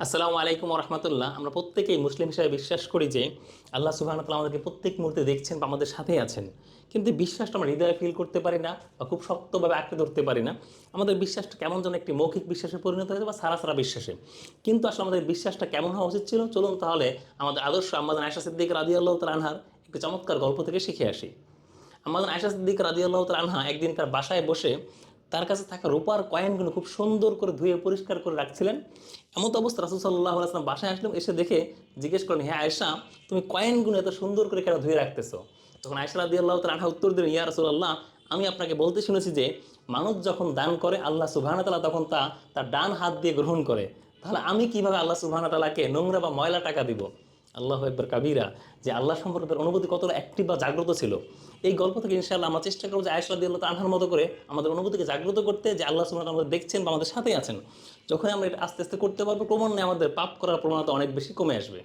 আসসালামু আলাইকুম রহমতুল্লাহ। আমরা প্রত্যেকেই মুসলিম হিসেবে বিশ্বাস করি যে আল্লাহ সুবহানাহু ওয়া তাআলা আমাদেরকে প্রত্যেক মুহূর্তে দেখছেন বা আমাদের সাথেই আছেন। কিন্তু এই বিশ্বাসটা আমরা হৃদয়ে ফিল করতে পারি না বা খুব শক্তভাবে আঁকড়ে ধরতে পারি না। আমাদের বিশ্বাসটা কেমন যেন একটি মৌখিক বিশ্বাসে পরিণত হয়েছে বা সারা সারা বিশ্বাসে। কিন্তু আসলে আমাদের বিশ্বাসটা কেমন হওয়া উচিত ছিল, চলুন তাহলে আমাদের আদর্শ আম্মা জান আয়েশা সিদ্দিকা রাদিয়াল্লাহু তাআলা আনহার একটি চমৎকার গল্প থেকে শিখে আসি। আমাদের আয়েশা সিদ্দিকা রাদিয়াল্লাহু তাআলা আনহা একদিন তার বাসায় বসে তার কাছে থাকা রূপার কয়েনগুলো খুব সুন্দর করে ধুয়ে পরিষ্কার করে রাখছিলেন। এমত অবস্থা রাসূল সাল্লাল্লাহু আলাইহি ওয়াসাল্লাম বাসায় আসলেন, এসে দেখে জিজ্ঞেস করলেন, হে আয়েশা, তুমি কয়েনগুলো এত সুন্দর করে কেন ধুয়ে রাখতেছো? তখন আয়েশা রাদিয়াল্লাহু তাআলা আনহা উত্তর দিলেন, ইয়া রাসূলুল্লাহ, আমি আপনাকে বলতে শুনেছি যে মানুষ যখন দান করে আল্লাহ সুবহানাহু ওয়া তাআলা তখন তার ডান হাত দিয়ে গ্রহণ করে। তাহলে আমি কিভাবে আল্লাহ সুবহানাহু ওয়া তাআলাকে নোংরা বা ময়লা টাকা দিব? আল্লাহু আকবার কাবীরা। যে আল্লাহ সম্পর্কে তার অনুভূতি কতটা অ্যাক্টিভ বা জাগ্রত ছিল। এই গল্প থেকে ইনশাআল্লাহ আমরা চেষ্টা করব যে আয়েশা রাদিয়াল্লাহু তাআলা আনহার মতো করে আমাদের অনুভূতিকে জাগ্রত করতে, যে আল্লাহ সুবহানাহু ওয়া তাআলা আমাদের দেখছেন বা আমাদের সাথেই আছেন। যখন আমরা এটা আস্তে আস্তে করতে পারবো, ক্রমান্বয়ে আমাদের পাপ করার প্রবণতা অনেক বেশি কমে আসবে।